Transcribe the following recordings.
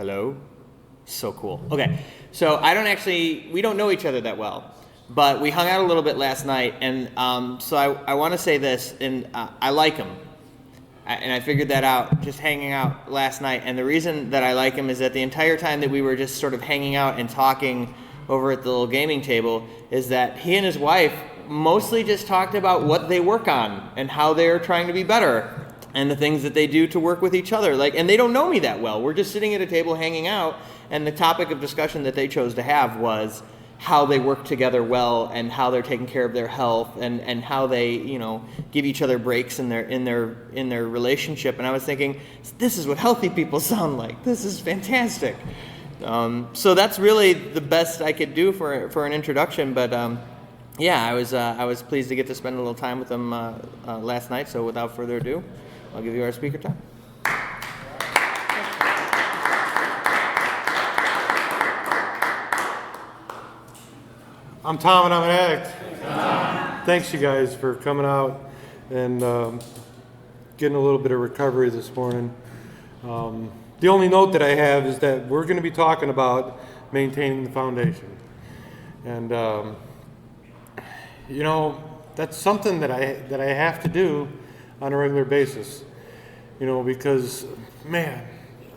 Hello? So cool. Okay, so we don't know each other that well, but we hung out a little bit last night, and so I want to say this, and I like him. And I figured that out just hanging out last night. And the reason that I like him is that the entire time that we were just sort of hanging out and talking over at the little gaming table is that he and his wife mostly just talked about what they work on and how they're trying to be better and the things that they do to work with each other. And they don't know me that well. We're just sitting at a table hanging out, and the topic of discussion that they chose to have was how they work together well and how they're taking care of their health and how they, give each other breaks in their relationship. And I was thinking, this is what healthy people sound like. This is fantastic. So that's really the best I could do for an introduction. But I was pleased to get to spend a little time with them last night. So without further ado, I'll give you our speaker time. I'm Tom, and I'm an addict. Thanks, you guys, for coming out and getting a little bit of recovery this morning. The only note that I have is that we're going to be talking about maintaining the foundation. And, that's something that I have to do on a regular basis. Because, man,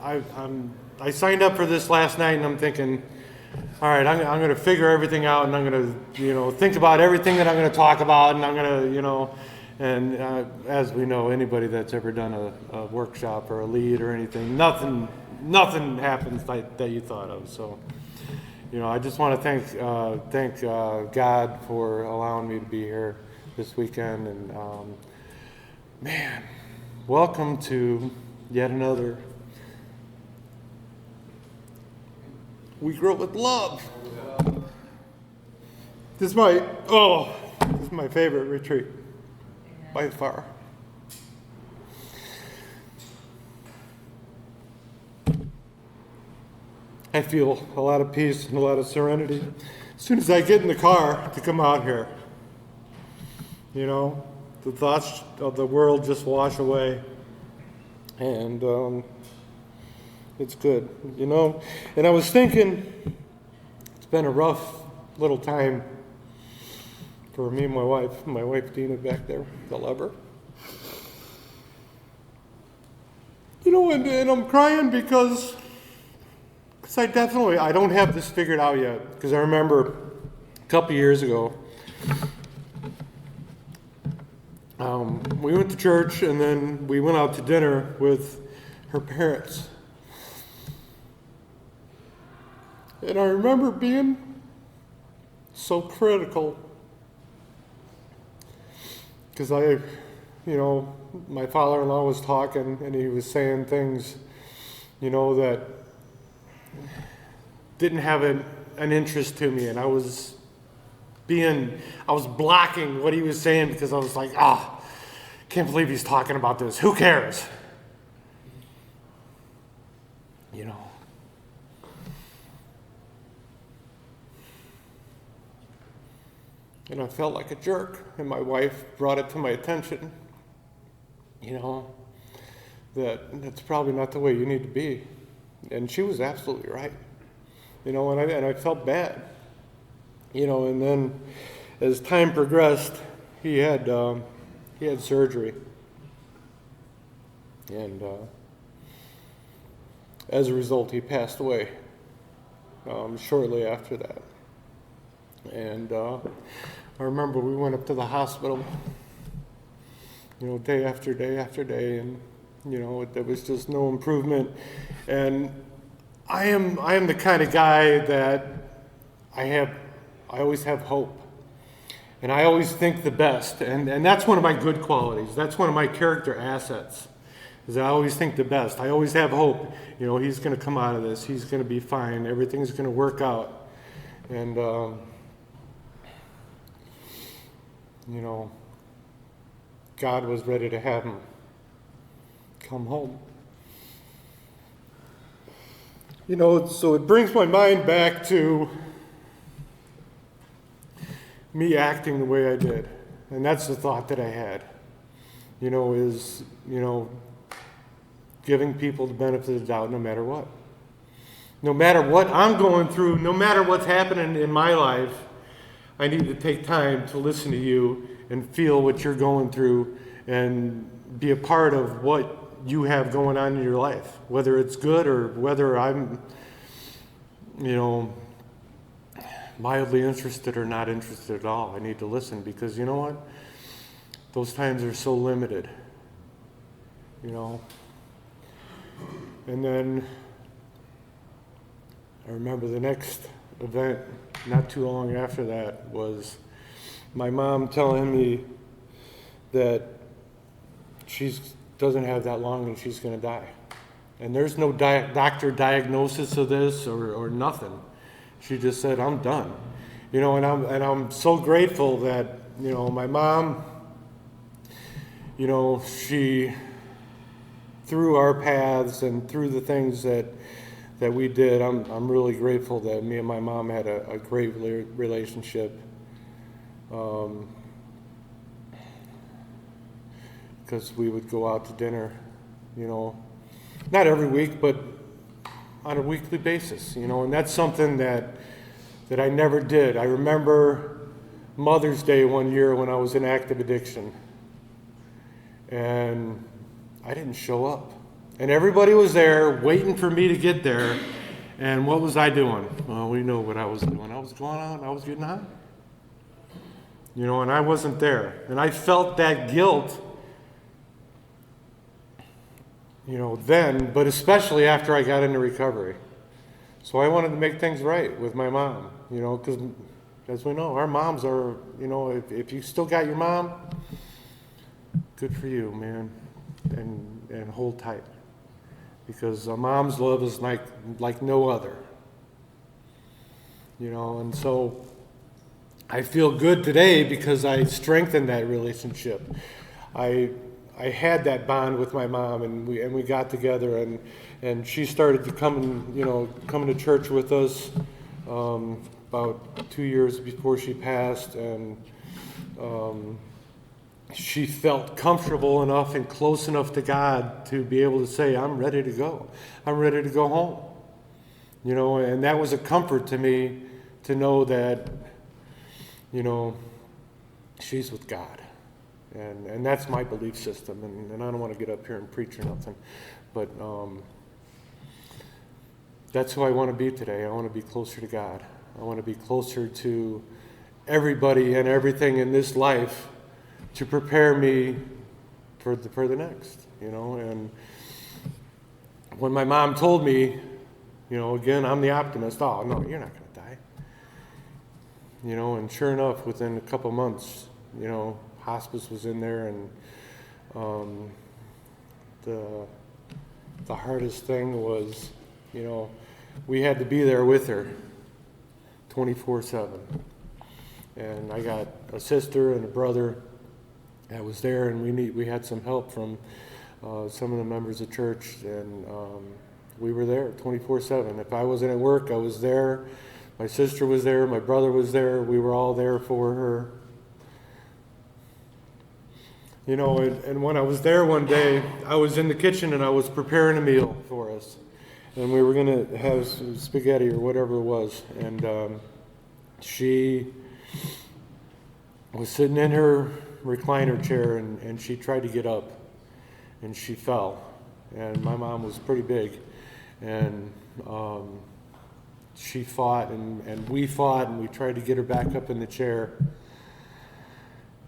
I signed up for this last night, and I'm thinking, all right, I'm going to figure everything out, and I'm going to, think about everything that I'm going to talk about, and I'm going to, and as we know, anybody that's ever done a workshop or a lead or anything, nothing happens that you thought of. So, I just want to thank God for allowing me to be here this weekend, and man, welcome to yet another We Grow with Love. This is my favorite retreat by far. I feel a lot of peace and a lot of serenity as soon as I get in the car to come out here. The thoughts of the world just wash away, and it's good, And I was thinking, it's been a rough little time for me and my wife Dina back there, the lover. And I'm crying because I don't have this figured out yet. Because I remember a couple years ago, we went to church, and then we went out to dinner with her parents. And I remember being so critical because my father-in-law was talking, and he was saying things, that didn't have an interest to me, and I was blocking what he was saying because I was like, can't believe he's talking about this. Who cares? And I felt like a jerk, and my wife brought it to my attention, that's probably not the way you need to be. And she was absolutely right, and I felt bad, and then as time progressed, he had surgery, and as a result, he passed away shortly after that. And I remember we went up to the hospital, day after day after day, and there was just no improvement. And I am the kind of guy that I always have hope, and I always think the best, and that's one of my good qualities. That's one of my character assets, is I always think the best. I always have hope. He's going to come out of this. He's going to be fine. Everything's going to work out, and God was ready to have him come home. So it brings my mind back to me acting the way I did. And that's the thought that I had, is giving people the benefit of the doubt no matter what. No matter what I'm going through, no matter what's happening in my life, I need to take time to listen to you and feel what you're going through and be a part of what you have going on in your life, whether it's good or whether I'm, mildly interested or not interested at all. I need to listen because you know what? Those times are so limited, And then I remember the next event, not too long after that, was my mom telling me that she doesn't have that long and she's going to die. And there's no doctor diagnosis of this or nothing. She just said, I'm done. And I'm so grateful that, my mom, she, through our paths and through the things that we did, I'm really grateful that me and my mom had a great relationship. Because we would go out to dinner, not every week, but on a weekly basis, and that's something that I never did. I remember Mother's Day one year when I was in active addiction, and I didn't show up. And everybody was there waiting for me to get there, and what was I doing? Well, we know what I was doing. I was going out and I was getting high. And I wasn't there. And I felt that guilt, then, but especially after I got into recovery. So I wanted to make things right with my mom, because as we know, our moms are, if you still got your mom, good for you, man, and hold tight. Because a mom's love is like no other, and so I feel good today because I strengthened that relationship. I had that bond with my mom, and we got together, and she started to coming to church with us about 2 years before she passed, and she felt comfortable enough and close enough to God to be able to say, I'm ready to go. I'm ready to go home. And that was a comfort to me to know that, she's with God. And that's my belief system. And I don't want to get up here and preach or nothing. But that's who I want to be today. I want to be closer to God. I want to be closer to everybody and everything in this life to prepare me for the next, and when my mom told me, again, I'm the optimist, oh, no, you're not going to die, and sure enough, within a couple months, hospice was in there, and the hardest thing was, we had to be there with her 24/7, and I got a sister and a brother that was there, and we had some help from some of the members of church, and we were there 24/7. If I wasn't at work, I was there. My sister was there. My brother was there. We were all there for her. And when I was there one day, I was in the kitchen and I was preparing a meal for us, and we were going to have some spaghetti or whatever it was, and she was sitting in her recliner chair, and she tried to get up, and she fell, and my mom was pretty big, and she fought, and we fought, and we tried to get her back up in the chair,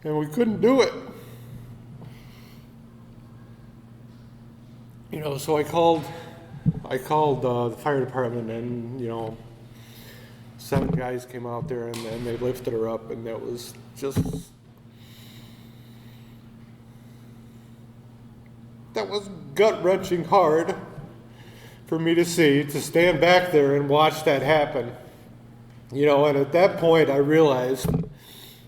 and we couldn't do it. So I called the fire department, and 7 guys came out there, and they lifted her up, and that was just, that was gut-wrenching hard for me to see, to stand back there and watch that happen. And at that point I realized,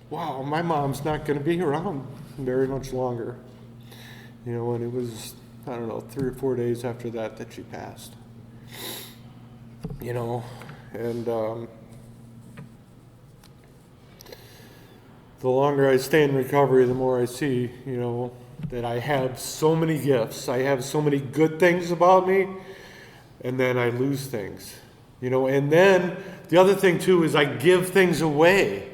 wow, my mom's not going to be around very much longer. And it was, I don't know, 3 or 4 days after that she passed. And the longer I stay in recovery, the more I see, that I have so many gifts. I have so many good things about me, and then I lose things. And then the other thing too is I give things away.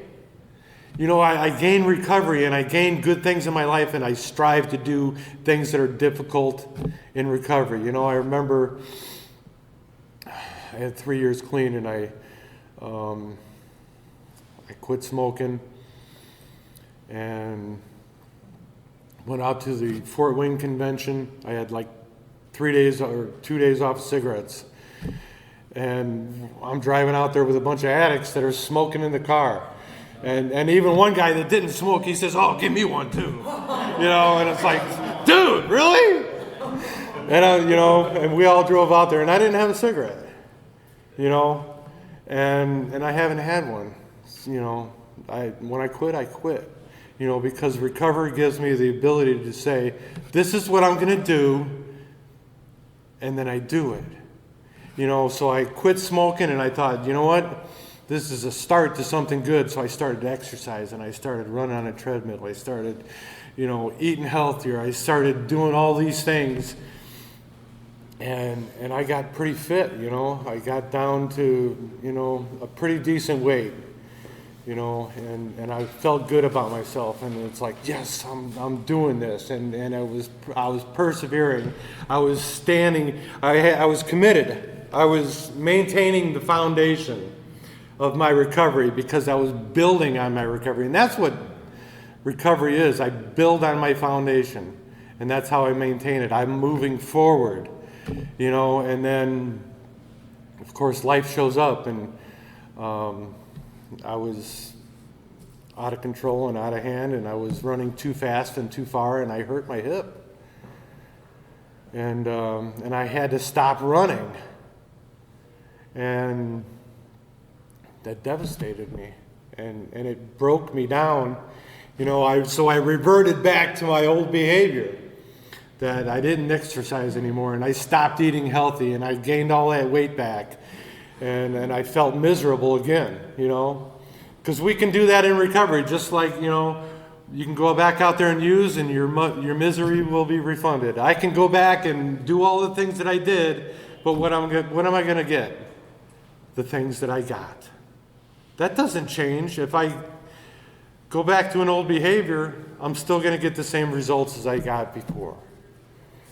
I gain recovery and I gain good things in my life, and I strive to do things that are difficult in recovery. I remember I had 3 years clean, and I quit smoking and went out to the Fort Wayne convention. I had like 3 days or 2 days off cigarettes. And I'm driving out there with a bunch of addicts that are smoking in the car. And even one guy that didn't smoke, he says, "Oh, give me one too." And it's like, dude, really? And we all drove out there, and I didn't have a cigarette, and I haven't had one. When I quit, because recovery gives me the ability to say, this is what I'm going to do, and then I do it. So I quit smoking, and I thought, you know what? This is a start to something good. So I started to exercise, and I started running on a treadmill. I started, eating healthier. I started doing all these things, and I got pretty fit. I got down to, a pretty decent weight. And I felt good about myself, and it's like, yes, I'm doing this, and I was persevering. I was standing. I was committed. I was maintaining the foundation of my recovery because I was building on my recovery, and that's what recovery is. I build on my foundation, and that's how I maintain it. I'm moving forward, and then, of course, life shows up, and I was out of control and out of hand, and I was running too fast and too far, and I hurt my hip. And I had to stop running. And that devastated me. And it broke me down. So I reverted back to my old behavior, that I didn't exercise anymore, and I stopped eating healthy, and I gained all that weight back. And I felt miserable again, because we can do that in recovery, just like, you can go back out there and use, and your misery will be refunded. I can go back and do all the things that I did, but what am I going to get? The things that I got. That doesn't change. If I go back to an old behavior, I'm still going to get the same results as I got before.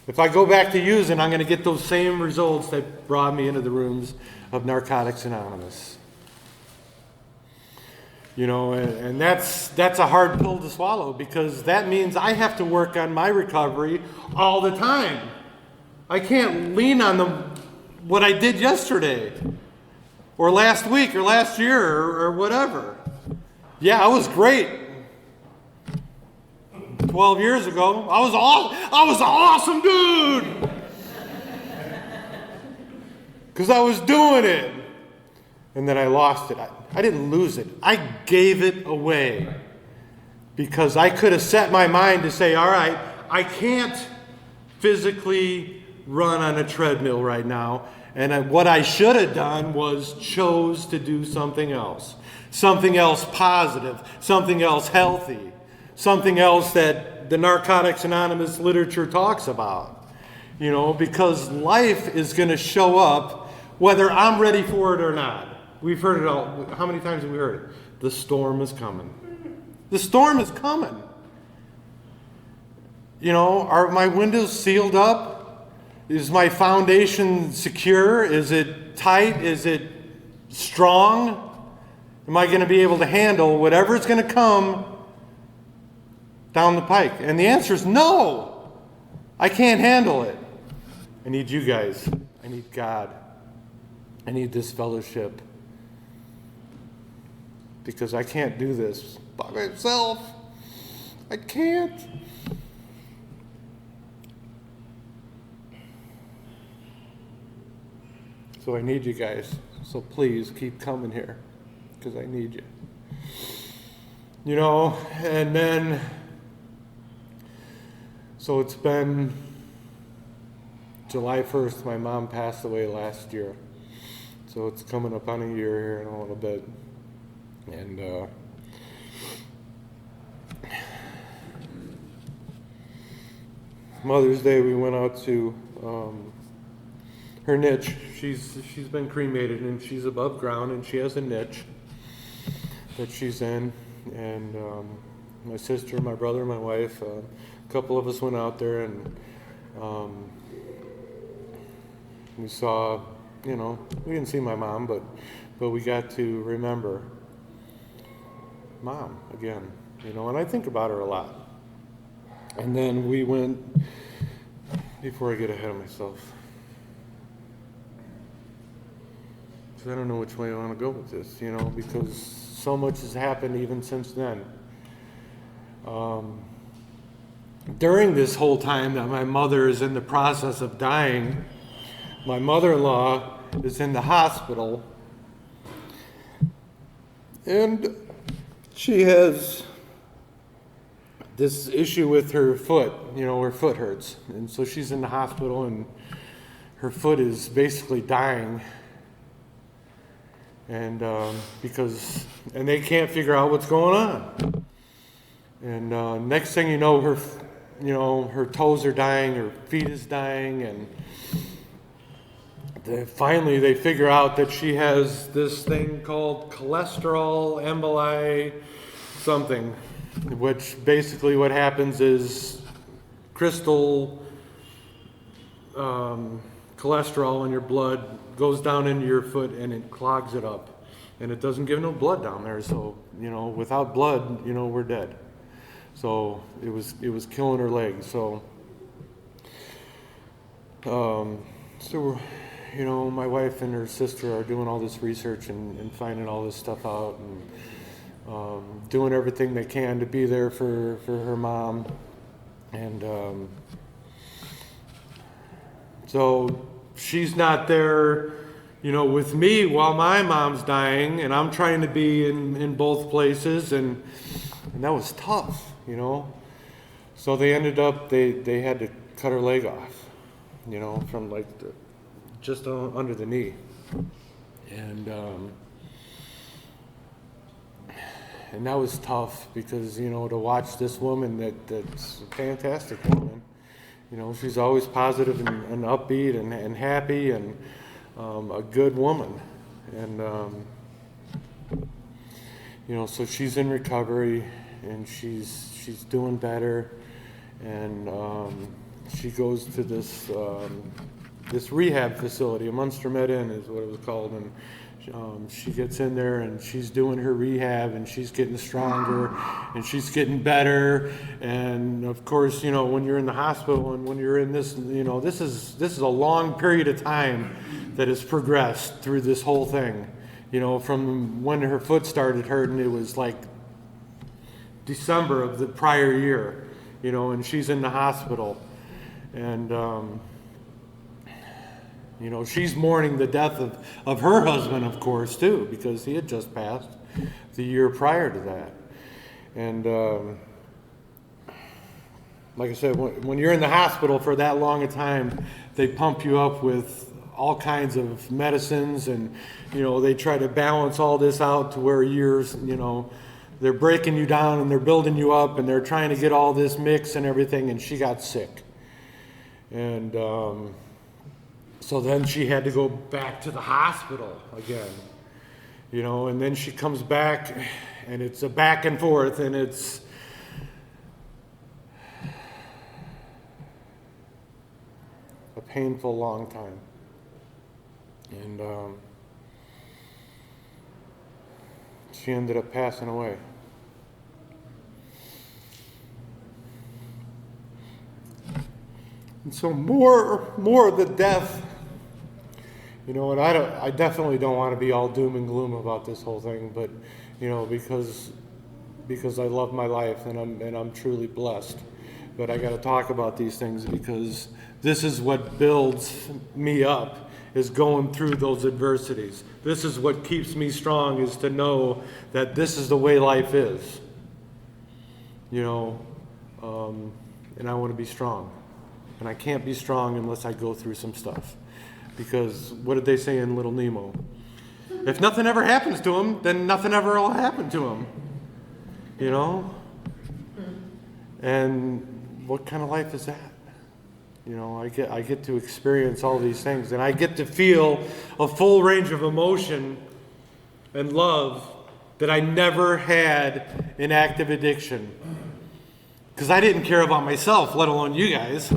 If I go back to using, I'm going to get those same results that brought me into the rooms of Narcotics Anonymous. And that's a hard pill to swallow, because that means I have to work on my recovery all the time. I can't lean on what I did yesterday or last week or last year or whatever. Yeah, I was great 12 years ago. I was an awesome dude. Because I was doing it. And then I lost it. I didn't lose it. I gave it away. Because I could have set my mind to say, all right, I can't physically run on a treadmill right now. And what I should have done was chose to do something else. Something else positive. Something else healthy. Something else that the Narcotics Anonymous literature talks about. Because life is going to show up whether I'm ready for it or not. We've heard it all. How many times have we heard it? The storm is coming. The storm is coming. Are my windows sealed up? Is my foundation secure? Is it tight? Is it strong? Am I going to be able to handle whatever is going to come down the pike? And the answer is no. I can't handle it. I need you guys. I need God. I need this fellowship. Because I can't do this by myself. I can't. So I need you guys. So please keep coming here. Because I need you. And then, so it's been July 1st, my mom passed away last year. So it's coming up on a year here in a little bit. And Mother's Day, we went out to her niche. she's been cremated, and she's above ground, and she has a niche that she's in. And my sister, my brother, my wife, a couple of us went out there, and we saw, we didn't see my mom, but we got to remember Mom again, and I think about her a lot. And then we went, before I get ahead of myself, because I don't know which way I want to go with this, because so much has happened even since then. During this whole time that my mother is in the process of dying, my mother-in-law is in the hospital, and she has this issue with her foot, her foot hurts. And so she's in the hospital, and her foot is basically dying. And and they can't figure out what's going on. And next thing you know, her toes are dying, her feet is dying, and finally they figure out that she has this thing called cholesterol emboli something, which basically what happens is crystal cholesterol in your blood goes down into your foot, and it clogs it up, and it doesn't give no blood down there. So without blood, we're dead. So it was killing her legs. So my wife and her sister are doing all this research and finding all this stuff out, and doing everything they can to be there for her mom. And so she's not there, with me while my mom's dying, and I'm trying to be in both places, and that was tough, So they ended up, they had to cut her leg off, from like just under the knee. And that was tough because, to watch this woman that's a fantastic woman. She's always positive and upbeat and happy and a good woman. And, so she's in recovery, and she's doing better. And she goes to this rehab facility, a Munster Med Inn is what it was called. And she gets in there, and she's doing her rehab, and she's getting stronger, and she's getting better. And of course, when you're in the hospital and when you're in this, this is a long period of time that has progressed through this whole thing. From when her foot started hurting, it was like December of the prior year, and she's in the hospital. And she's mourning the death of her husband, of course, too, because he had just passed the year prior to that. And like I said, when you're in the hospital for that long a time, they pump you up with all kinds of medicines, and they try to balance all this out to where they're breaking you down and they're building you up, and they're trying to get all this mix and everything. And she got sick, and so then she had to go back to the hospital again, and then she comes back, and it's a back and forth, and it's a painful long time. And she ended up passing away. And so more of the death, and I definitely don't want to be all doom and gloom about this whole thing, but because I love my life, and I'm truly blessed. But I got to talk about these things because this is what builds me up, is going through those adversities. This is what keeps me strong, is to know that this is the way life is. And I want to be strong. And I can't be strong unless I go through some stuff. Because what did they say in Little Nemo? If nothing ever happens to him, then nothing ever will happen to him. And what kind of life is that? You know, I get to experience all these things, and I get to feel a full range of emotion and love that I never had in active addiction. Because I didn't care about myself, let alone you guys.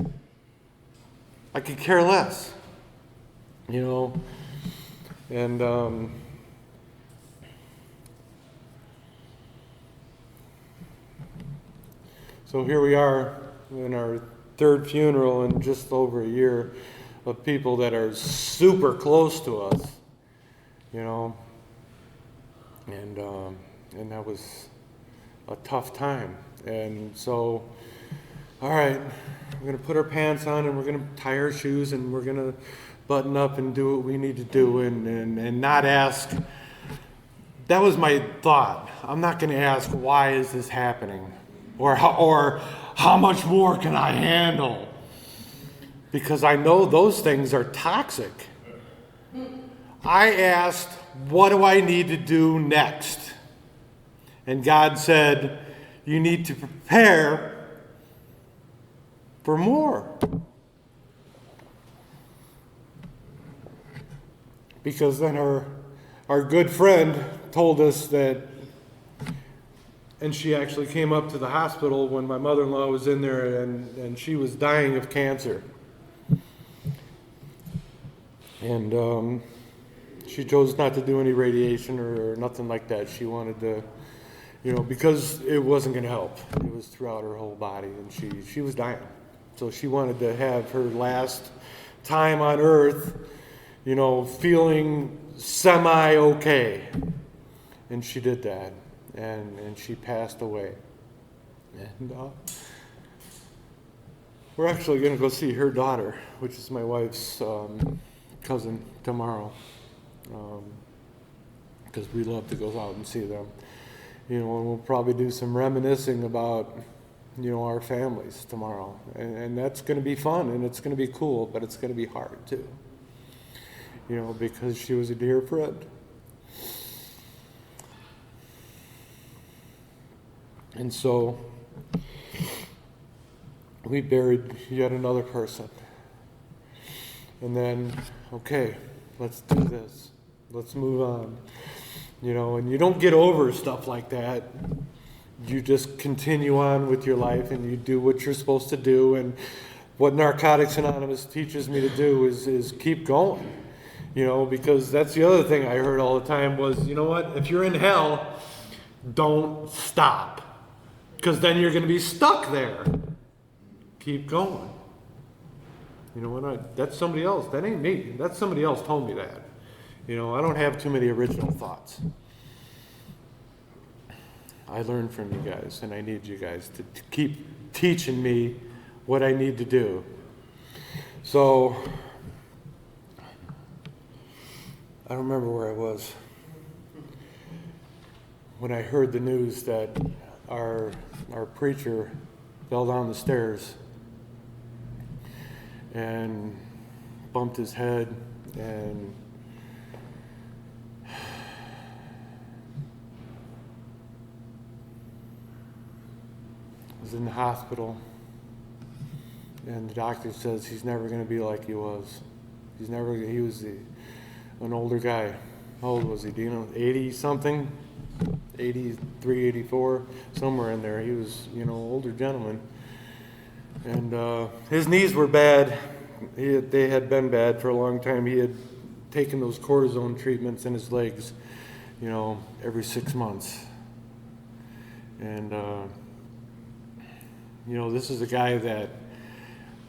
I could care less. You know, and so here we are in our third funeral in just over a year of people that are super close to us, you know, and that was a tough time. And so, all right, we're going to put our pants on and we're going to tie our shoes and we're going to button up and do what we need to do and not ask. That was my thought. I'm not going to ask, why is this happening? Or how much more can I handle? Because I know those things are toxic. I asked, what do I need to do next? And God said, you need to prepare for more. Because then our good friend told us that, and she actually came up to the hospital when my mother-in-law was in there, and she was dying of cancer. And she chose not to do any radiation or nothing like that. She wanted to, you know, because it wasn't going to help. It was throughout her whole body, and she was dying. So she wanted to have her last time on earth, you know, feeling semi-okay. And she did that. And she passed away. And we're actually going to go see her daughter, which is my wife's cousin, tomorrow. Because we love to go out and see them. You know, and we'll probably do some reminiscing about, you know, our families tomorrow. And that's going to be fun, and it's going to be cool, but it's going to be hard too. You know, because she was a dear friend. And so we buried yet another person. And then, okay, let's do this. Let's move on. You know, and you don't get over stuff like that. You just continue on with your life and you do what you're supposed to do. And what Narcotics Anonymous teaches me to do is keep going. You know, because that's the other thing I heard all the time was, you know what, if you're in hell, don't stop. Because then you're going to be stuck there. Keep going. You know what? That's somebody else. That ain't me. That's somebody else told me that. You know, I don't have too many original thoughts. I learned from you guys, and I need you guys to keep teaching me what I need to do. So, I don't remember where I was when I heard the news that our preacher fell down the stairs and bumped his head and was in the hospital, and the doctor says he's never going to be like he was. He was an older guy. How old was he? Do you know? 80 something? 83, 84, somewhere in there. He was, you know, older gentleman. And his knees were bad. They had been bad for a long time. He had taken those cortisone treatments in his legs, you know, every 6 months. And, you know, this is a guy that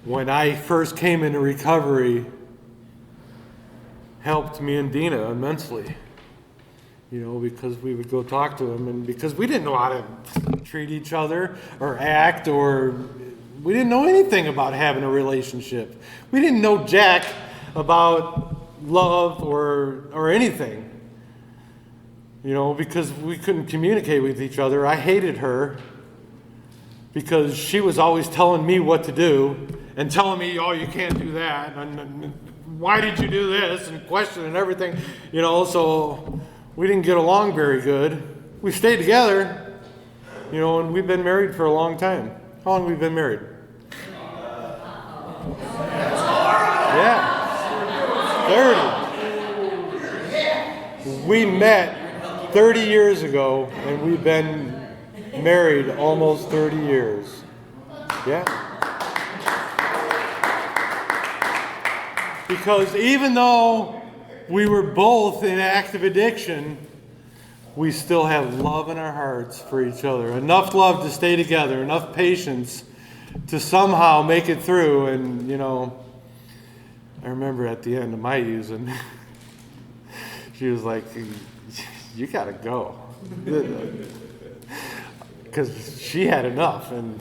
when I first came into recovery helped me and Dina immensely. You know, because we would go talk to him, and because we didn't know how to treat each other or act, or we didn't know anything about having a relationship. We didn't know jack about love or anything. You know, because we couldn't communicate with each other. I hated her because she was always telling me what to do and telling me, oh, you can't do that, and why did you do this, and questioning everything. You know, so we didn't get along very good. We stayed together, and we've been married for a long time. How long have we been married? 30. We met 30 years ago, and we've been married almost 30 years. Yeah. Because even though we were both in active addiction, we still have love in our hearts for each other. Enough love to stay together, enough patience to somehow make it through. And, I remember at the end of my using, she was like, you gotta go. Because she had enough. And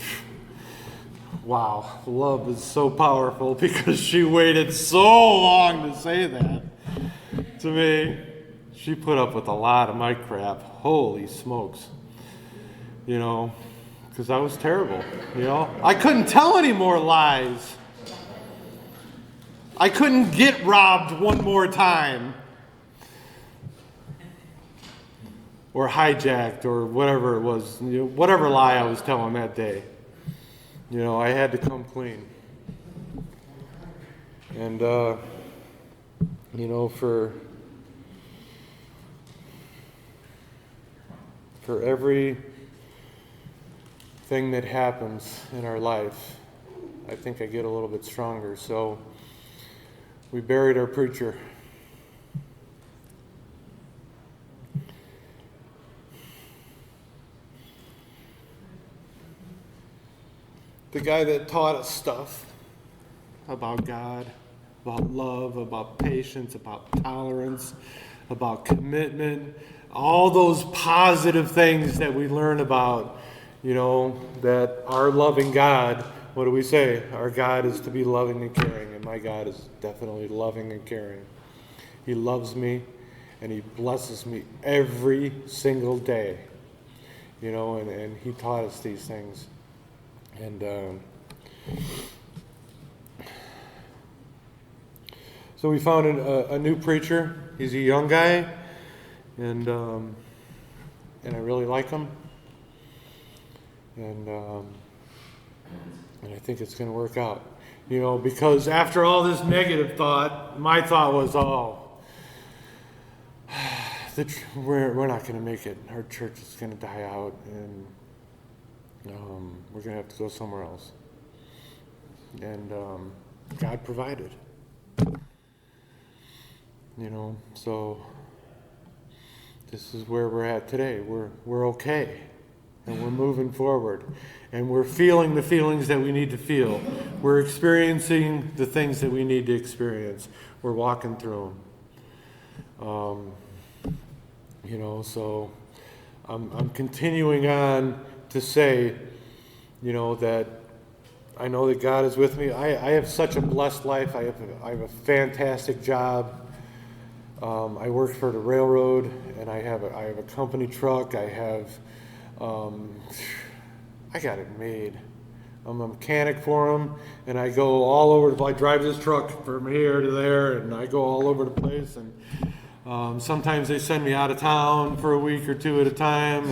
wow, love is so powerful because she waited so long to say that to me. She put up with a lot of my crap. Holy smokes. Because I was terrible. I couldn't tell any more lies. I couldn't get robbed one more time. Or hijacked or whatever it was. Whatever lie I was telling that day. I had to come clean. And, for every thing that happens in our life, I think I get a little bit stronger. So we buried our preacher. The guy that taught us stuff about God, about love, about patience, about tolerance, about commitment, all those positive things that we learn about, that our loving God, what do we say? Our God is to be loving and caring, and my God is definitely loving and caring. He loves me, and He blesses me every single day, and He taught us these things. And so we found a new preacher. He's a young guy, and I really like him. And I think it's going to work out. Because after all this negative thought, my thought was, we're not going to make it. Our church is going to die out, and we're going to have to go somewhere else. And God provided. So this is where we're at today. We're okay. And we're moving forward. And we're feeling the feelings that we need to feel. We're experiencing the things that we need to experience. We're walking through them. So I'm continuing on to say, that I know that God is with me. I have such a blessed life. I have a fantastic job. I work for the railroad, and I have a company truck. I got it made. I'm a mechanic for them, and I go all over. I drive this truck from here to there, and I go all over the place. And sometimes they send me out of town for a week or two at a time,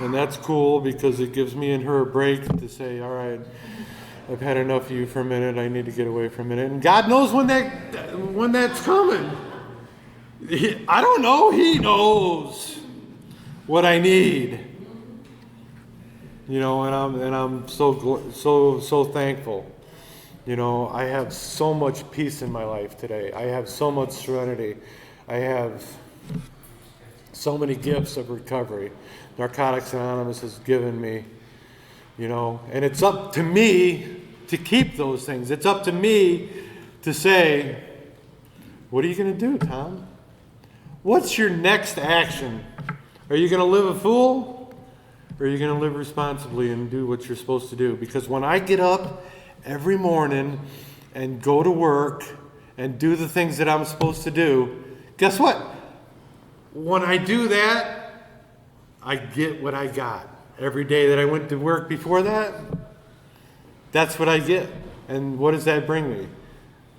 and that's cool because it gives me and her a break to say, all right, I've had enough of you for a minute. I need to get away for a minute. And God knows when that's coming. I don't know. He knows what I need. And I'm so thankful. I have so much peace in my life today. I have so much serenity. I have so many gifts of recovery. Narcotics Anonymous has given me, and it's up to me to keep those things. It's up to me to say, what are you going to do, Tom? What's your next action? Are you going to live a fool? Or are you going to live responsibly and do what you're supposed to do? Because when I get up every morning and go to work and do the things that I'm supposed to do, guess what? When I do that, I get what I got. Every day that I went to work before that, that's what I get. And what does that bring me?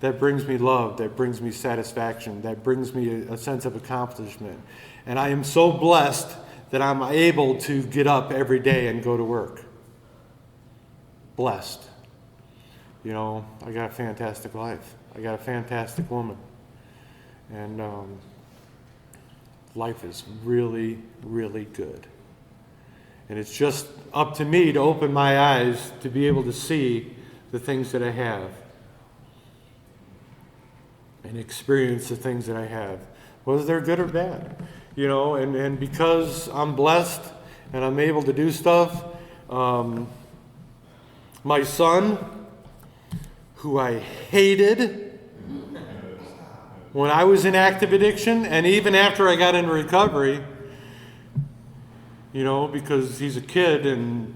That brings me love. That brings me satisfaction. That brings me a sense of accomplishment. And I am so blessed that I'm able to get up every day and go to work. Blessed. I got a fantastic life. I got a fantastic woman. And life is really, really good. And it's just up to me to open my eyes to be able to see the things that I have and experience the things that I have, whether they're good or bad. And because I'm blessed and I'm able to do stuff, my son, who I hated when I was in active addiction, and even after I got into recovery, because he's a kid, and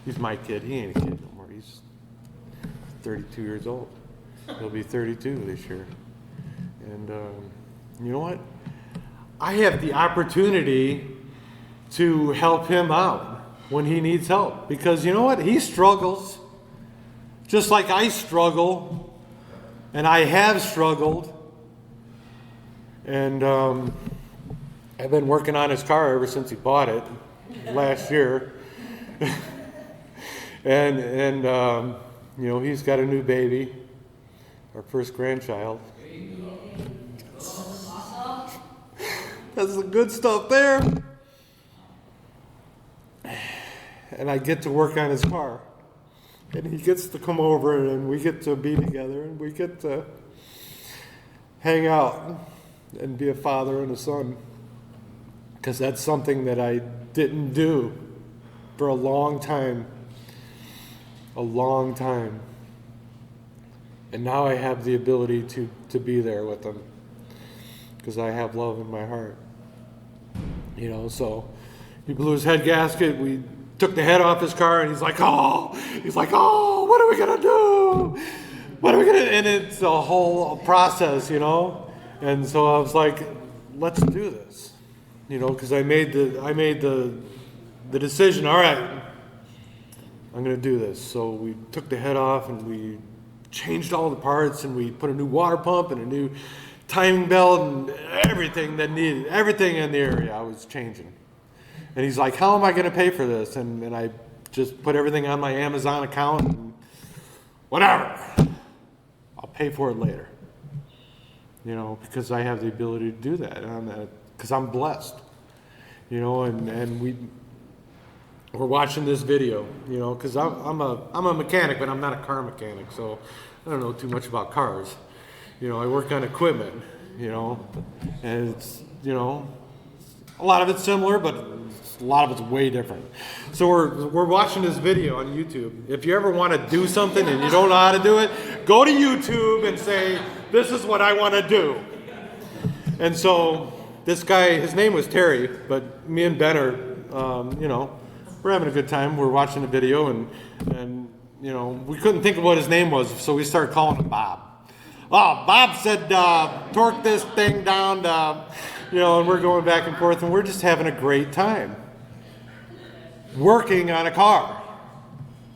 he's my kid. He ain't a kid no more. He's 32 years old. He'll be 32 this year. And you know what? I have the opportunity to help him out when he needs help. Because you know what? He struggles just like I struggle, and I have struggled. And I've been working on his car ever since he bought it last year. and he's got a new baby, our first grandchild. That's the good stuff there. And I get to work on his car. And he gets to come over, and we get to be together, and we get to hang out and be a father and a son. Because that's something that I didn't do for a long time. A long time. And now I have the ability to be there with them. Because I have love in my heart. So he blew his head gasket. We took the head off his car, and he's like, oh, what are we going to do? And it's a whole process, And so I was like, let's do this. Because I made the decision, all right, I'm going to do this. So we took the head off, and we changed all the parts, and we put a new water pump and a new timing belt and everything in the area I was changing. And he's like, how am I going to pay for this? And I just put everything on my Amazon account and whatever. I'll pay for it later. Because I have the ability to do that. Because I'm blessed. And we're watching this video, because I'm a mechanic, but I'm not a car mechanic, so I don't know too much about cars. I work on equipment, and it's, a lot of it's similar, but a lot of it's way different. So we're watching this video on YouTube. If you ever want to do something and you don't know how to do it, go to YouTube and say, this is what I want to do. And so this guy, his name was Terry, but me and Ben are, we're having a good time. We're watching the video, and we couldn't think of what his name was, so we started calling him Bob. Oh, Bob said, torque this thing down to, and we're going back and forth, and we're just having a great time working on a car,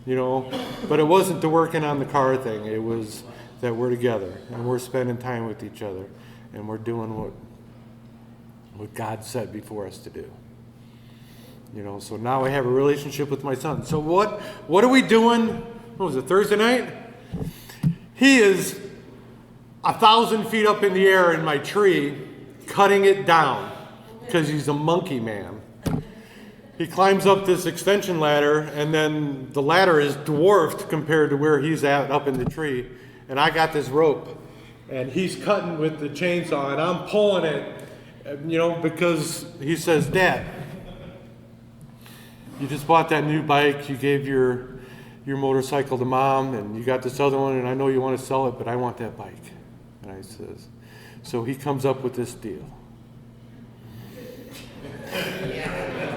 but it wasn't the working on the car thing. It was that we're together, and we're spending time with each other, and we're doing what God said before us to do. So now I have a relationship with my son. So what are we doing? What was it, Thursday night? He is 1,000 feet up in the air in my tree, cutting it down, because he's a monkey man. He climbs up this extension ladder, and then the ladder is dwarfed compared to where he's at up in the tree. And I got this rope, and he's cutting with the chainsaw, and I'm pulling it, because he says, Dad, you just bought that new bike, you gave your motorcycle to Mom, and you got this other one, and I know you want to sell it, but I want that bike. And I says, so he comes up with this deal.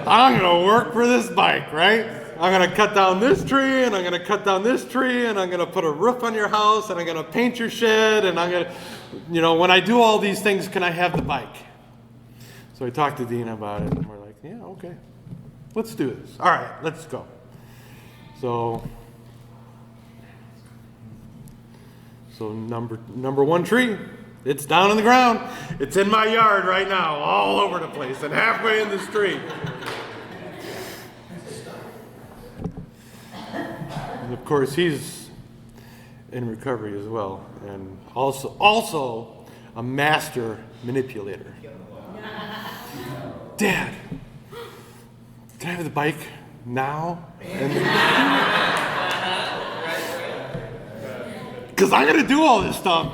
I'm going to work for this bike, right? I'm going to cut down this tree, and I'm going to cut down this tree, and I'm going to put a roof on your house, and I'm going to paint your shed, and I'm going to, when I do all these things, can I have the bike? So I talked to Dina about it, and we're like, yeah, okay. Let's do this. All right, let's go. So number one tree, it's down on the ground. It's in my yard right now, all over the place, and halfway in the street. And of course, he's in recovery as well. And also, a master manipulator. Dad, can I have the bike now? Because I'm going to do all this stuff.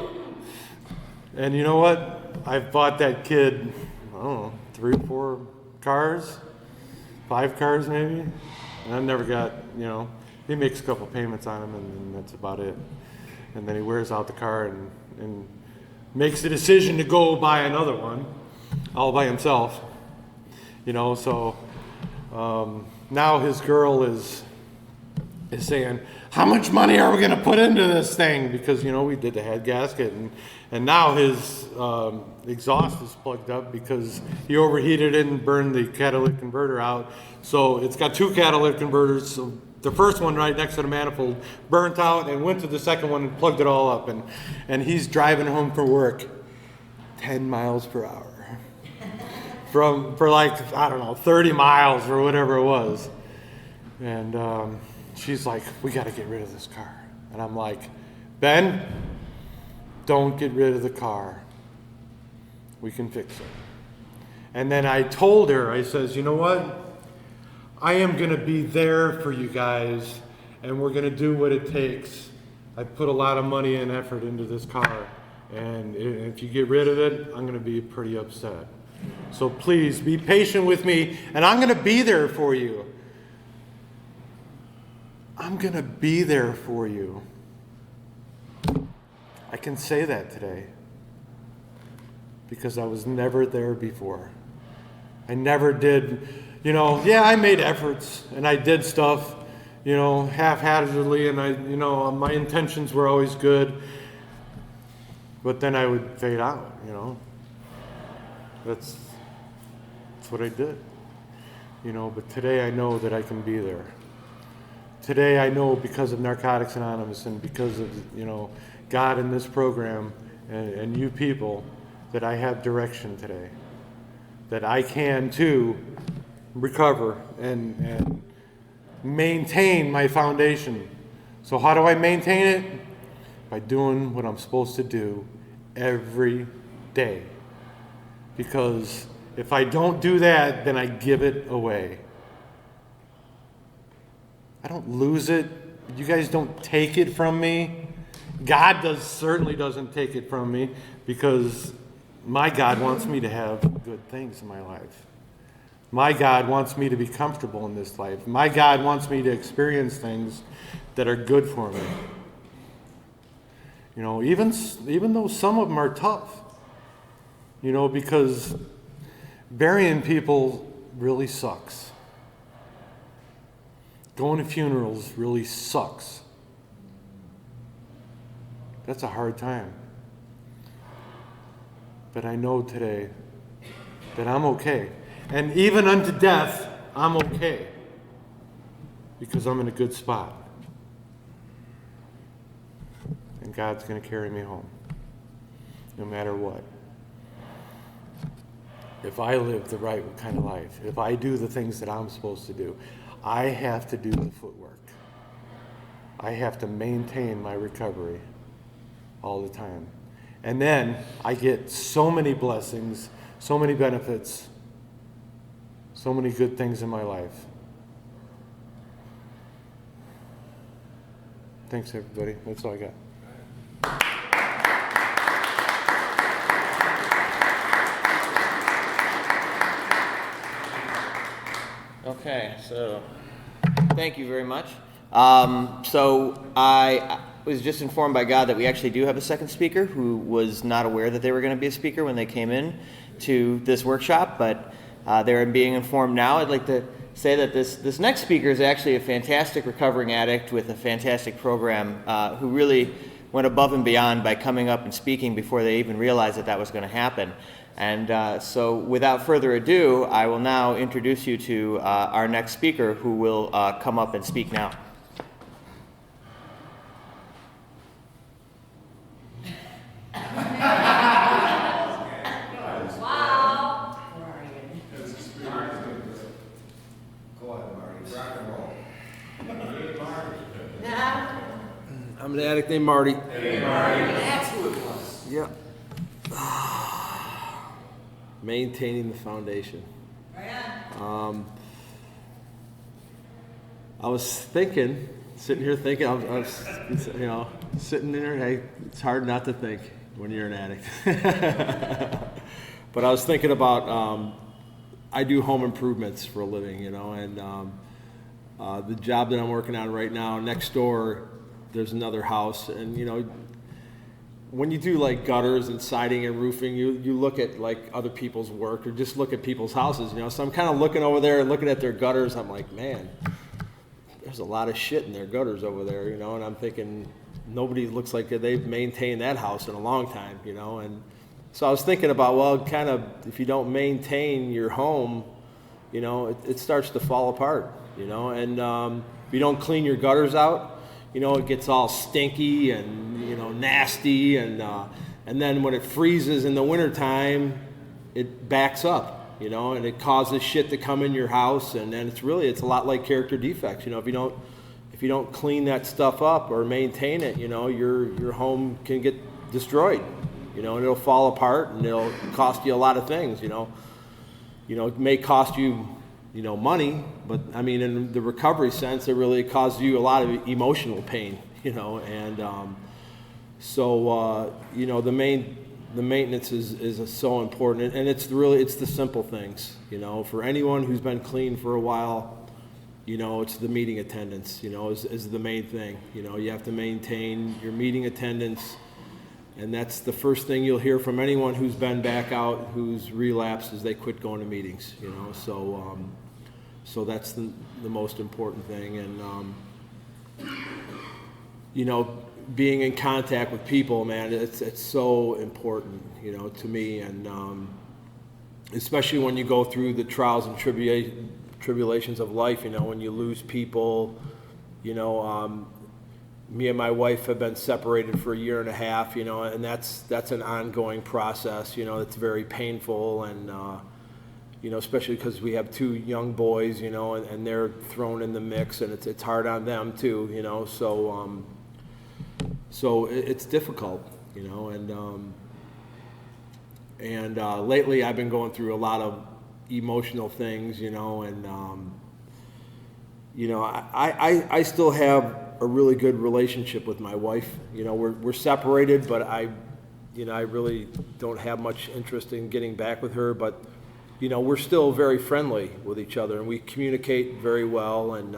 And you know what? I've bought that kid, I don't know, 3 or 4 cars, 5 cars maybe. And I've never got, he makes a couple payments on them and that's about it. And then he wears out the car and makes the decision to go buy another one all by himself. So now his girl is saying, how much money are we going to put into this thing? Because, we did the head gasket and now his exhaust is plugged up because he overheated it and burned the catalytic converter out. So it's got 2 catalytic converters. So the first one right next to the manifold burnt out and went to the second one and plugged it all up. And he's driving home from work 10 miles per hour. For 30 miles or whatever it was. And she's like, we got to get rid of this car. And I'm like, Ben, don't get rid of the car. We can fix it. And then I told her, I says, you know what? I am going to be there for you guys, and we're going to do what it takes. I put a lot of money and effort into this car, and if you get rid of it, I'm going to be pretty upset. So please be patient with me, and I'm going to be there for you. I'm going to be there for you. I can say that today because I was never there before. I never did, I made efforts and I did stuff, half-heartedly, and my intentions were always good, but then I would fade out, That's what I did, but today I know that I can be there. Today I know because of Narcotics Anonymous and because of, God in this program and you people that I have direction today. That I can too recover and maintain my foundation. So how do I maintain it? By doing what I'm supposed to do every day. Because if I don't do that, then I give it away. I don't lose it. You guys don't take it from me. God certainly doesn't take it from me because my God wants me to have good things in my life. My God wants me to be comfortable in this life. My God wants me to experience things that are good for me. Even though some of them are tough. Because burying people really sucks. Going to funerals really sucks. That's a hard time. But I know today that I'm okay. And even unto death, I'm okay. Because I'm in a good spot. And God's going to carry me home. No matter what. If I live the right kind of life, if I do the things that I'm supposed to do, I have to do the footwork. I have to maintain my recovery all the time. And then I get so many blessings, so many benefits, so many good things in my life. Thanks, everybody. That's all I got. Okay, so thank you very much. So I was just informed by God that we actually do have a second speaker who was not aware that they were going to be a speaker when they came in to this workshop, but they're being informed now. I'd like to say that this next speaker is actually a fantastic recovering addict with a fantastic program who really went above and beyond by coming up and speaking before they even realized that was going to happen. And so without further ado, I will now introduce you to our next speaker who will come up and speak now. I'm an addict named Marty. Hey, Marty. That's who it was. Yeah. maintaining the foundation. I was thinking, sitting here thinking, I was sitting there, and it's hard not to think when you're an addict. But I was thinking about, I do home improvements for a living, and the job that I'm working on right now, next door, there's another house, and when you do like gutters and siding and roofing, you look at like other people's work or just look at people's houses, So I'm kind of looking over there and looking at their gutters. I'm like, man, there's a lot of shit in their gutters over there, And I'm thinking nobody looks like they've maintained that house in a long time, And so I was thinking about, well, kind of if you don't maintain your home, it starts to fall apart, And if you don't clean your gutters out, it gets all stinky and nasty, and then when it freezes in the wintertime, it backs up, and it causes shit to come in your house, and it's a lot like character defects, if you don't clean that stuff up or maintain it, your home can get destroyed, and it'll fall apart, and it'll cost you a lot of things, it may cost you money, but I mean, in the recovery sense, it really causes you a lot of emotional pain, and so the maintenance is so important, and it's the simple things, for anyone who's been clean for a while, it's the meeting attendance, is the main thing, you have to maintain your meeting attendance, and that's the first thing you'll hear from anyone who's been back out, who's relapsed, is they quit going to meetings, so that's the most important thing, and being in contact with people, man, it's so important, to me, and especially when you go through the trials and tribulations of life, when you lose people, me and my wife have been separated for 1.5 years, and that's an ongoing process, it's very painful, and especially because we have 2 young boys, and they're thrown in the mix, and it's hard on them too, so it's difficult, and lately I've been going through a lot of emotional things, and I still have a really good relationship with my wife. We're separated, but I really don't have much interest in getting back with her, but we're still very friendly with each other, and we communicate very well, and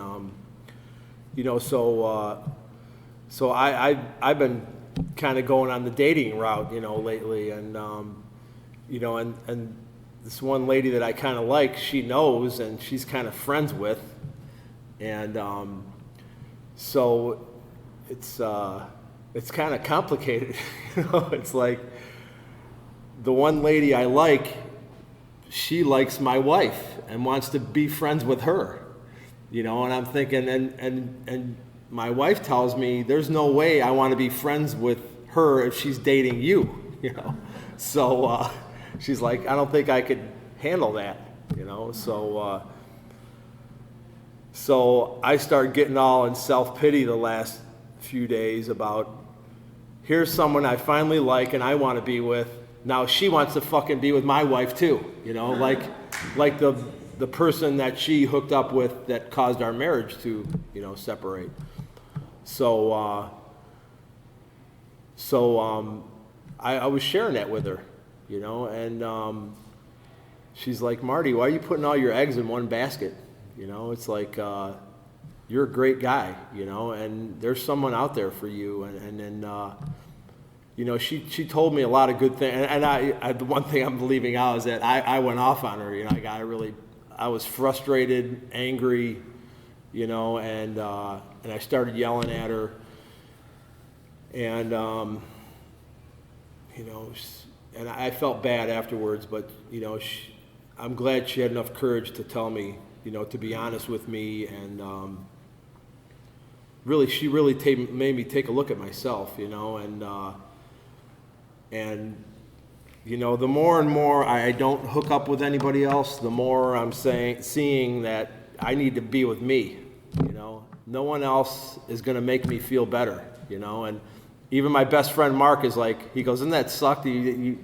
so I've been kind of going on the dating route, lately, and and this one lady that I kind of like, she knows, and she's kind of friends with, and so it's kind of complicated, It's like the one lady I like, she likes my wife and wants to be friends with her, and I'm thinking, and my wife tells me there's no way I want to be friends with her if she's dating you, so she's like, I don't think I could handle that, so I started getting all in self-pity the last few days about, here's someone I finally like and I want to be with. Now she wants to fucking be with my wife too, like the person that she hooked up with that caused our marriage to, separate. So I was sharing that with her, and she's like, Marty, why are you putting all your eggs in one basket? It's like, you're a great guy, and there's someone out there for you. And then, she told me a lot of good things. And I the one thing I'm leaving out is that I went off on her, I was frustrated, angry, and I started yelling at her. And, and I felt bad afterwards, but, I'm glad she had enough courage to tell me, to be honest with me, and she really made me take a look at myself, and the more and more I don't hook up with anybody else, the more I'm seeing that I need to be with me, No one else is going to make me feel better, and even my best friend Mark is like, he goes, "Isn't that suck? That you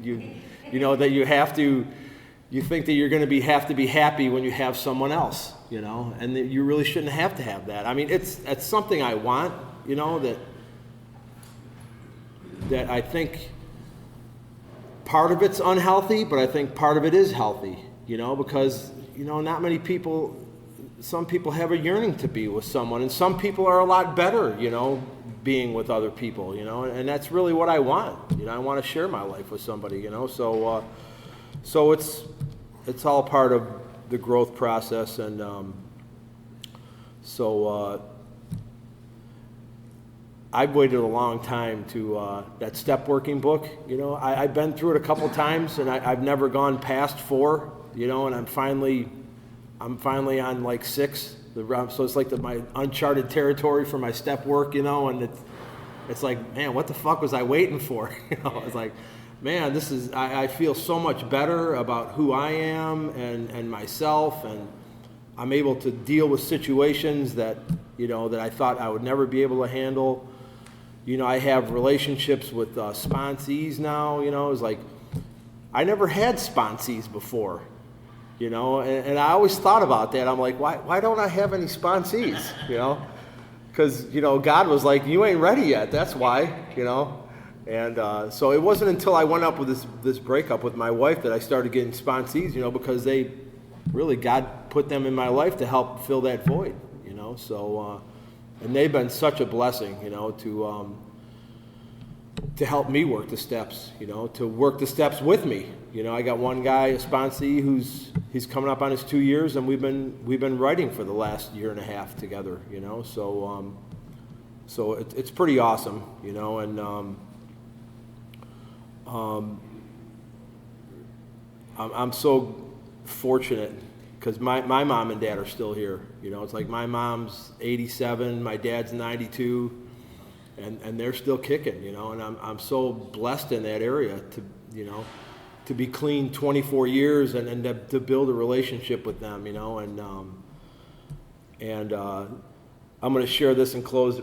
that you have to, you think that you're going to have to be happy when you have someone else, you know, and that you really shouldn't have to have that. I mean, it's something I want, you know, that I think part of it's unhealthy, but I think part of it is healthy, you know, because, you know, not many people, some people have a yearning to be with someone, and some people are a lot better, you know, being with other people, you know, and that's really what I want. You know, I want to share my life with somebody, you know, so it's all part of the growth process, and I've waited a long time to that step working book. You know, I've been through it a couple times, and I've never gone past 4. You know, and I'm finally on like 6. So it's like my uncharted territory for my step work. You know, and it's like, man, what the fuck was I waiting for? You know, it's like, man, this is, I feel so much better about who I am and myself, and I'm able to deal with situations that, you know, that I thought I would never be able to handle. You know, I have relationships with sponsees now, you know. It's like, I never had sponsees before, you know, and I always thought about that. I'm like, why don't I have any sponsees, you know? Because, you know, God was like, you ain't ready yet, that's why, you know. And so it wasn't until I went up with this breakup with my wife that I started getting sponsees, you know, because they really, God put them in my life to help fill that void, you know. So, and they've been such a blessing, you know, to help me work the steps, you know, to work the steps with me. You know, I got one guy, a sponsee, he's coming up on his 2 years, and we've been writing for the last 1.5 years together, you know. So, so it's pretty awesome, you know, and I'm so fortunate because my mom and dad are still here. You know, it's like my mom's 87, my dad's 92, and they're still kicking. You know, and I'm so blessed in that area to, you know, to be clean 24 years and to build a relationship with them. You know, and I'm going to share this and close.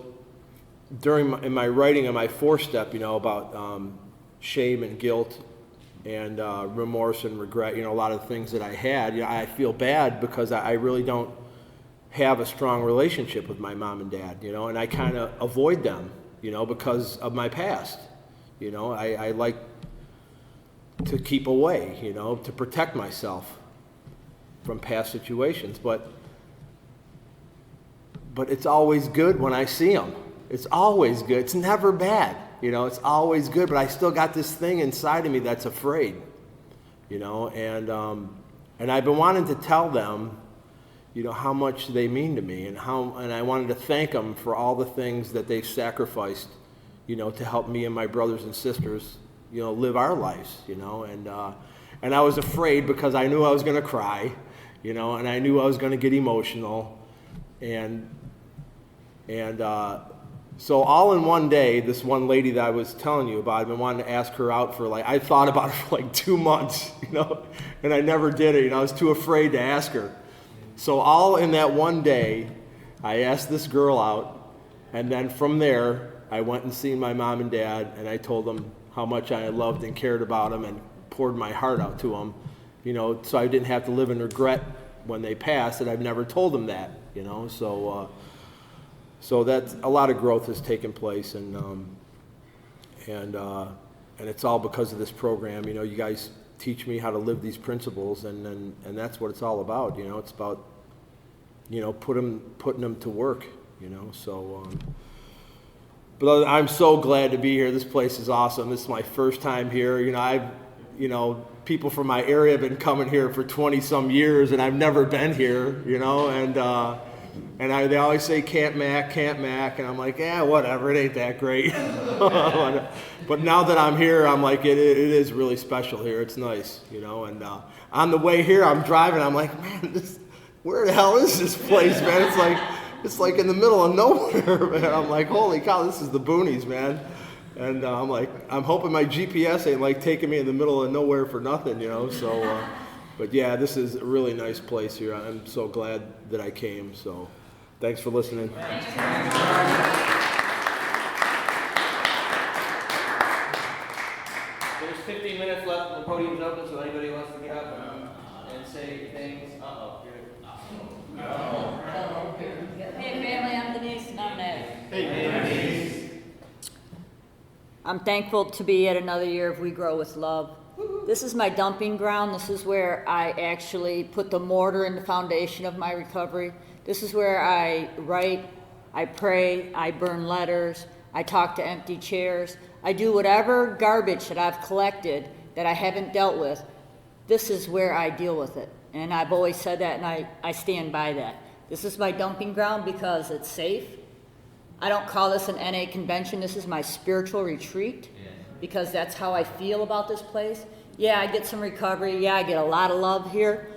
In my writing on my 4-step, you know, about shame and guilt and remorse and regret, you know, a lot of the things that I had, you know, I feel bad because I really don't have a strong relationship with my mom and dad, you know, and I kind of avoid them, you know, because of my past. You know, I like to keep away, you know, to protect myself from past situations, but it's always good when I see them. It's always good. It's never bad. You know, it's always good, but I still got this thing inside of me that's afraid, you know, and I've been wanting to tell them, you know, how much they mean to me, and I wanted to thank them for all the things that they've sacrificed, you know, to help me and my brothers and sisters, you know, live our lives, you know, and I was afraid because I knew I was going to cry, you know, and I knew I was going to get emotional, and so all in one day, this one lady that I was telling you about, I've been wanting to ask her out for I thought about it for like 2 months, you know, and I never did it, you know, I was too afraid to ask her. So all in that one day, I asked this girl out, and then from there, I went and seen my mom and dad, and I told them how much I loved and cared about them and poured my heart out to them, you know, so I didn't have to live in regret when they passed, and I've never told them that, you know, so that's a lot of growth has taken place, and it's all because of this program. You know, you guys teach me how to live these principles, and that's what it's all about. You know, it's about, you know, putting them to work. You know, so. But I'm so glad to be here. This place is awesome. This is my first time here. You know, people from my area have been coming here for 20-some years, and I've never been here. You know, they always say can't Mac, and I'm like, yeah, whatever, it ain't that great. But now that I'm here, I'm like, it is really special here. It's nice, you know. And on the way here, I'm driving. I'm like, man, where the hell is this place, man? It's like in the middle of nowhere, man. I'm like, holy cow, this is the boonies, man. And I'm like, I'm hoping my GPS ain't like taking me in the middle of nowhere for nothing, you know. So. But yeah, this is a really nice place here. I'm so glad that I came. So thanks for listening. There's 15 minutes left and the podium's open, so anybody wants to get up. and say things. Hey family, I'm Denise and I'm Ned. I'm thankful to be at another year of We Grow with Love. This is my dumping ground. This is where I actually put the mortar in the foundation of my recovery. This is where I write, I pray, I burn letters, I talk to empty chairs. I do whatever garbage that I've collected that I haven't dealt with. This is where I deal with it. And I've always said that, and I stand by that. This is my dumping ground because it's safe. I don't call this an NA convention. This is my spiritual retreat because that's how I feel about this place. Yeah, I get some recovery. Yeah, I get a lot of love here.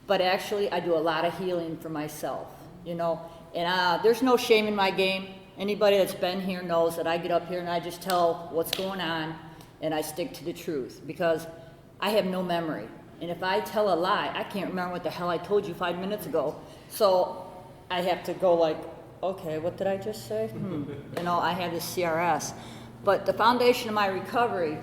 But actually, I do a lot of healing for myself, you know. And there's no shame in my game. Anybody that's been here knows that I get up here and I just tell what's going on and I stick to the truth because I have no memory. And if I tell a lie, I can't remember what the hell I told you 5 minutes ago. So I have to go like, okay, what did I just say? You know, I have this CRS. But the foundation of my recovery,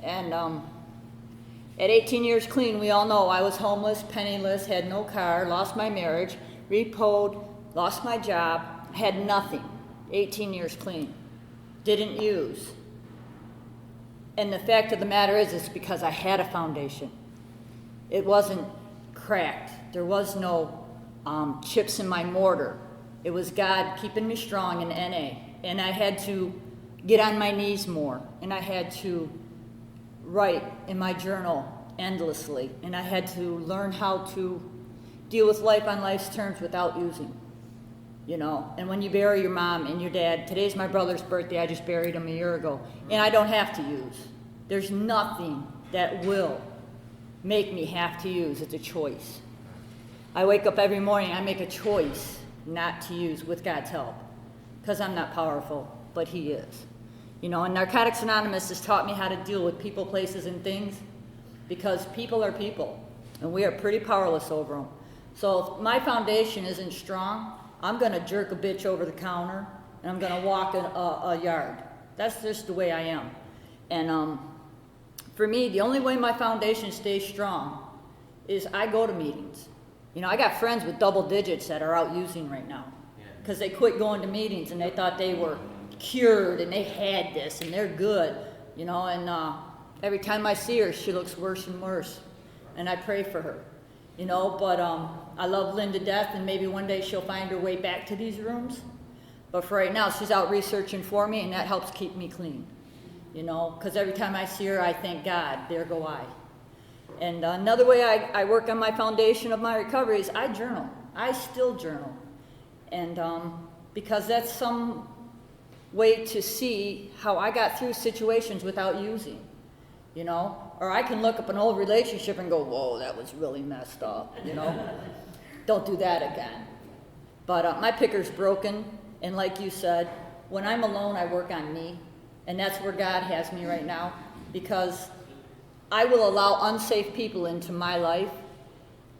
and at 18 years clean, we all know I was homeless, penniless, had no car, lost my marriage, repoed, lost my job, had nothing. 18 years clean. Didn't use. And the fact of the matter is, it's because I had a foundation. It wasn't cracked. There was no chips in my mortar. It was God keeping me strong in NA. And I had to get on my knees more. And I had to write in my journal endlessly. And I had to learn how to deal with life on life's terms without using. You know, and when you bury your mom and your dad, today's my brother's birthday, I just buried him a year ago, and I don't have to use. There's nothing that will make me have to use. It's a choice. I wake up every morning, I make a choice not to use with God's help, because I'm not powerful, but He is. You know, and Narcotics Anonymous has taught me how to deal with people, places, and things, because people are people, and we are pretty powerless over them. So if my foundation isn't strong, I'm going to jerk a bitch over the counter, and I'm going to walk a yard. That's just the way I am. And for me, the only way my foundation stays strong is I go to meetings. You know, I got friends with double digits that are out using right now because they quit going to meetings and they thought they were cured and they had this and they're good, you know, and every time I see her, she looks worse and worse, and I pray for her. You know, but I love Lynn to death, and maybe one day she'll find her way back to these rooms. But for right now, she's out researching for me, and that helps keep me clean. You know, because every time I see her, I thank God, there go I. And another way I work on my foundation of my recovery is I journal. I still journal. And because that's some way to see how I got through situations without using. You know, or I can look up an old relationship and go, whoa, that was really messed up, you know. Don't do that again. But my picker's broken, and like you said, when I'm alone, I work on me, and that's where God has me right now, because I will allow unsafe people into my life,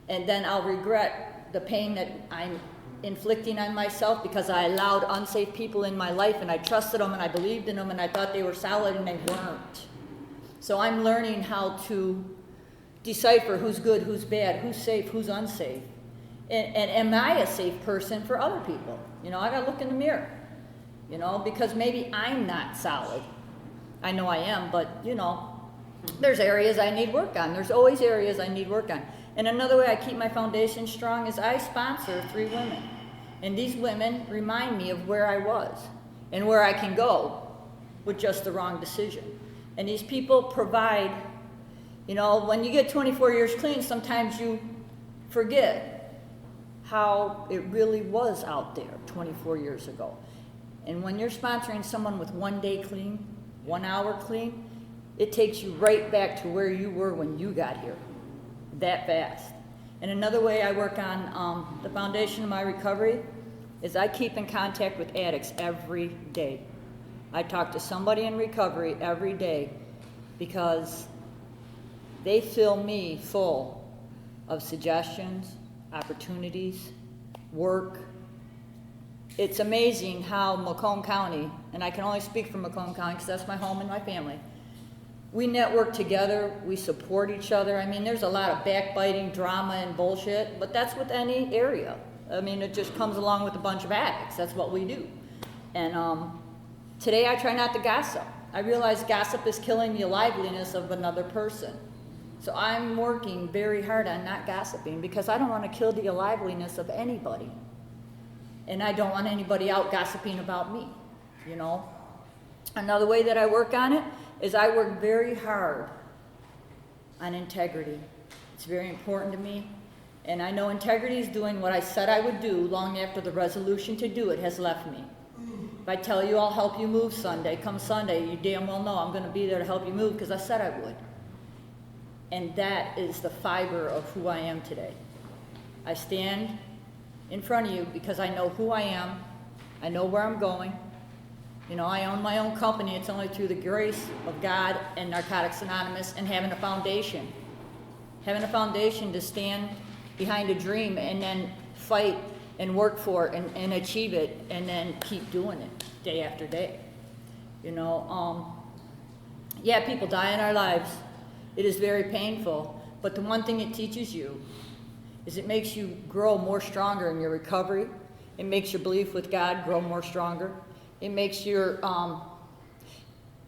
and then I'll regret the pain that I'm inflicting on myself because I allowed unsafe people in my life, and I trusted them, and I believed in them, and I thought they were solid, and they weren't. So I'm learning how to decipher who's good, who's bad, who's safe, who's unsafe. And am I a safe person for other people? You know, I gotta look in the mirror, you know, because maybe I'm not solid. I know I am, but, you know, there's areas I need work on. There's always areas I need work on. And another way I keep my foundation strong is I sponsor 3 women. And these women remind me of where I was and where I can go with just the wrong decision. And these people provide, you know, when you get 24 years clean, sometimes you forget how it really was out there 24 years ago. And when you're sponsoring someone with 1 day clean, 1 hour clean, it takes you right back to where you were when you got here, that fast. And another way I work on the foundation of my recovery is I keep in contact with addicts every day. I talk to somebody in recovery every day because they fill me full of suggestions, opportunities, work. It's amazing how Macomb County, and I can only speak for Macomb County because that's my home and my family, We network together, we support each other. I mean, there's a lot of backbiting, drama, and bullshit, but that's with any area. I mean, it just comes along with a bunch of addicts. That's what we do. And today I try not to gossip. I realize gossip is killing the liveliness of another person. So I'm working very hard on not gossiping because I don't want to kill the liveliness of anybody. And I don't want anybody out gossiping about me, you know. Another way that I work on it is I work very hard on integrity. It's very important to me. And I know integrity is doing what I said I would do long after the resolution to do it has left me. If I tell you I'll help you move Sunday, come Sunday, you damn well know I'm going to be there to help you move because I said I would. And that is the fiber of who I am today. I stand in front of you because I know who I am. I know where I'm going. You know, I own my own company. It's only through the grace of God and Narcotics Anonymous and having a foundation. Having a foundation to stand behind a dream and then fight and work for it and achieve it and then keep doing it day after day. You know, yeah, people die in our lives. It is very painful, but the one thing it teaches you is it makes you grow more stronger in your recovery. It makes your belief with God grow more stronger. It makes your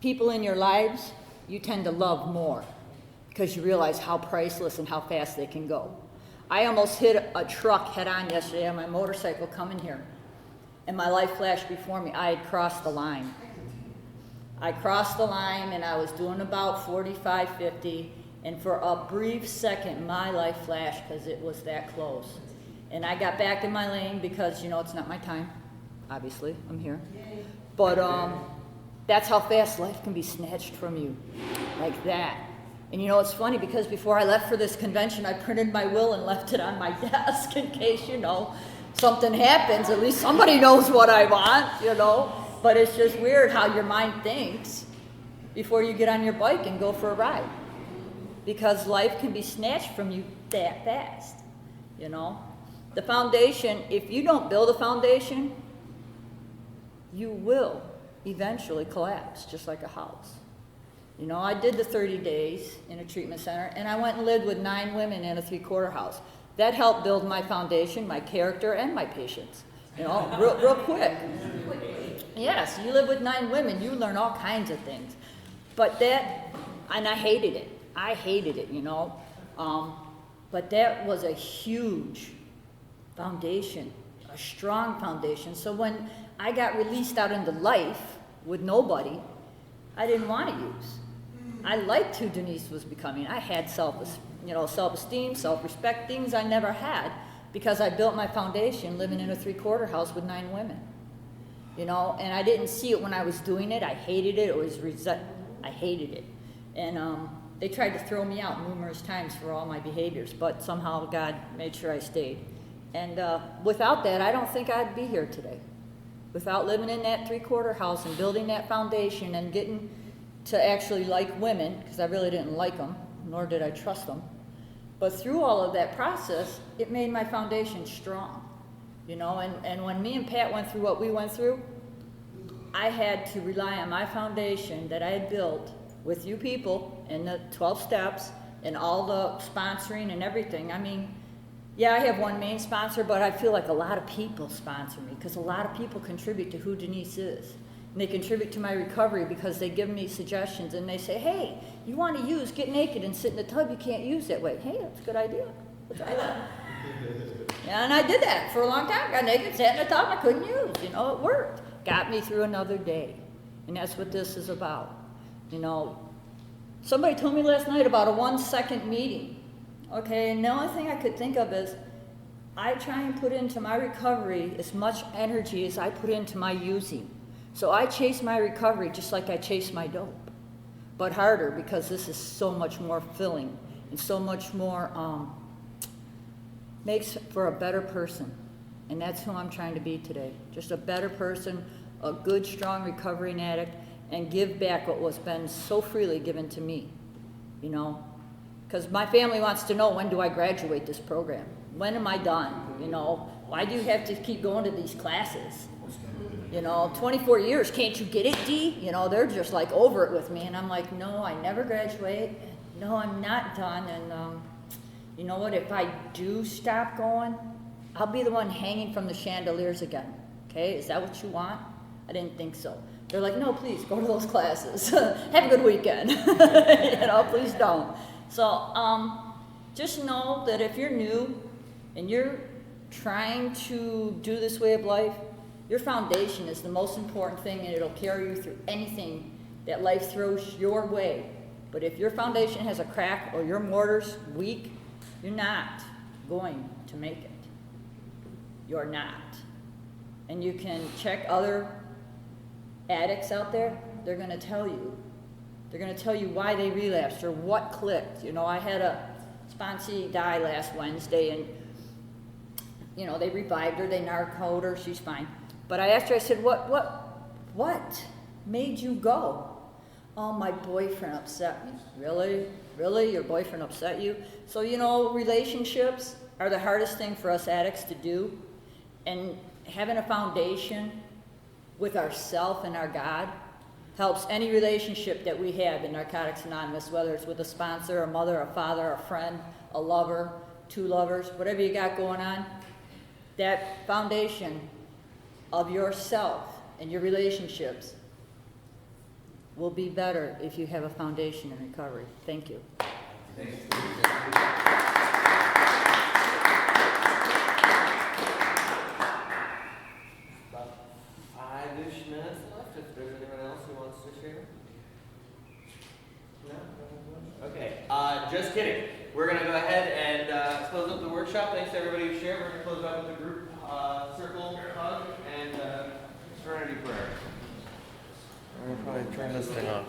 people in your lives, you tend to love more because you realize how priceless and how fast they can go. I almost hit a truck head on yesterday on my motorcycle coming here, and my life flashed before me. I had crossed the line. I crossed the line, and I was doing about 45, 50, and for a brief second, my life flashed because it was that close. And I got back in my lane because, you know, it's not my time. Obviously, I'm here. But that's how fast life can be snatched from you, like that. And you know, it's funny because before I left for this convention, I printed my will and left it on my desk in case, you know, something happens. At least somebody knows what I want, you know. But it's just weird how your mind thinks before you get on your bike and go for a ride. Because life can be snatched from you that fast, you know. The foundation, if you don't build a foundation, you will eventually collapse, just like a house. You know, I did the 30 days in a treatment center, and I went and lived with 9 women in a 3/4 house. That helped build my foundation, my character, and my patience, you know, real quick. Yes, you live with 9 women, you learn all kinds of things. But that, and I hated it, you know. But that was a huge foundation, a strong foundation. So when I got released out into life with nobody, I didn't want to use. I liked who Denise was becoming. I had self-esteem, self-respect, things I never had because I built my foundation living in a 3/4 house with 9 women. You know, and I didn't see it when I was doing it. I hated it. I hated it. And they tried to throw me out numerous times for all my behaviors, but somehow God made sure I stayed. And without that, I don't think I'd be here today. Without living in that 3/4 house and building that foundation and getting to actually like women, because I really didn't like them, nor did I trust them. But through all of that process, it made my foundation strong. You know, and when me and Pat went through what we went through, I had to rely on my foundation that I had built with you people and the 12 steps and all the sponsoring and everything. I mean, yeah, I have one main sponsor, but I feel like a lot of people sponsor me because a lot of people contribute to who Denise is. And they contribute to my recovery because they give me suggestions and they say, hey, you want to use, get naked and sit in the tub, you can't use that way. Hey, that's a good idea. Let's try that. Yeah, and I did that for a long time. Got naked, sat in the tub I couldn't use. You know, it worked. Got me through another day. And that's what this is about. You know, somebody told me last night about a 1-second meeting. Okay, and the only thing I could think of is I try and put into my recovery as much energy as I put into my using. So I chase my recovery just like I chase my dope, but harder because this is so much more filling and so much more makes for a better person. And that's who I'm trying to be today. Just a better person, a good, strong recovering addict, and give back what was been so freely given to me, you know. Because my family wants to know, when do I graduate this program? When am I done? You know, why do you have to keep going to these classes? You know, 24 years, can't you get it, D? You know, they're just like over it with me. And I'm like, no, I never graduate. No, I'm not done. And you know what? If I do stop going, I'll be the one hanging from the chandeliers again. Okay? Is that what you want? I didn't think so. They're like, no, please, go to those classes. Have a good weekend. You know, please don't. So just know that if you're new and you're trying to do this way of life, your foundation is the most important thing, and it'll carry you through anything that life throws your way. But if your foundation has a crack or your mortar's weak, you're not going to make it. You're not. And you can check other addicts out there. They're going to tell you. They're going to tell you why they relapsed or what clicked. You know, I had a sponsee die last Wednesday, and you know, they revived her, they narcoed her, she's fine. But I asked her, I said, what made you go? Oh, my boyfriend upset me. Really? Really? Your boyfriend upset you? So, you know, relationships are the hardest thing for us addicts to do. And having a foundation with ourself and our God helps any relationship that we have in Narcotics Anonymous, whether it's with a sponsor, a mother, a father, a friend, a lover, two lovers, whatever you got going on. That foundation of yourself and your relationships will be better if you have a foundation in recovery. Thank you. About 5-ish minutes left, if there's anyone else who wants to share. No? Okay, just kidding. We're going to go ahead and close up the workshop. Thanks to everybody who shared. We're going to close out with a group circle hug and serenity prayer. I'm gonna probably turn this thing off.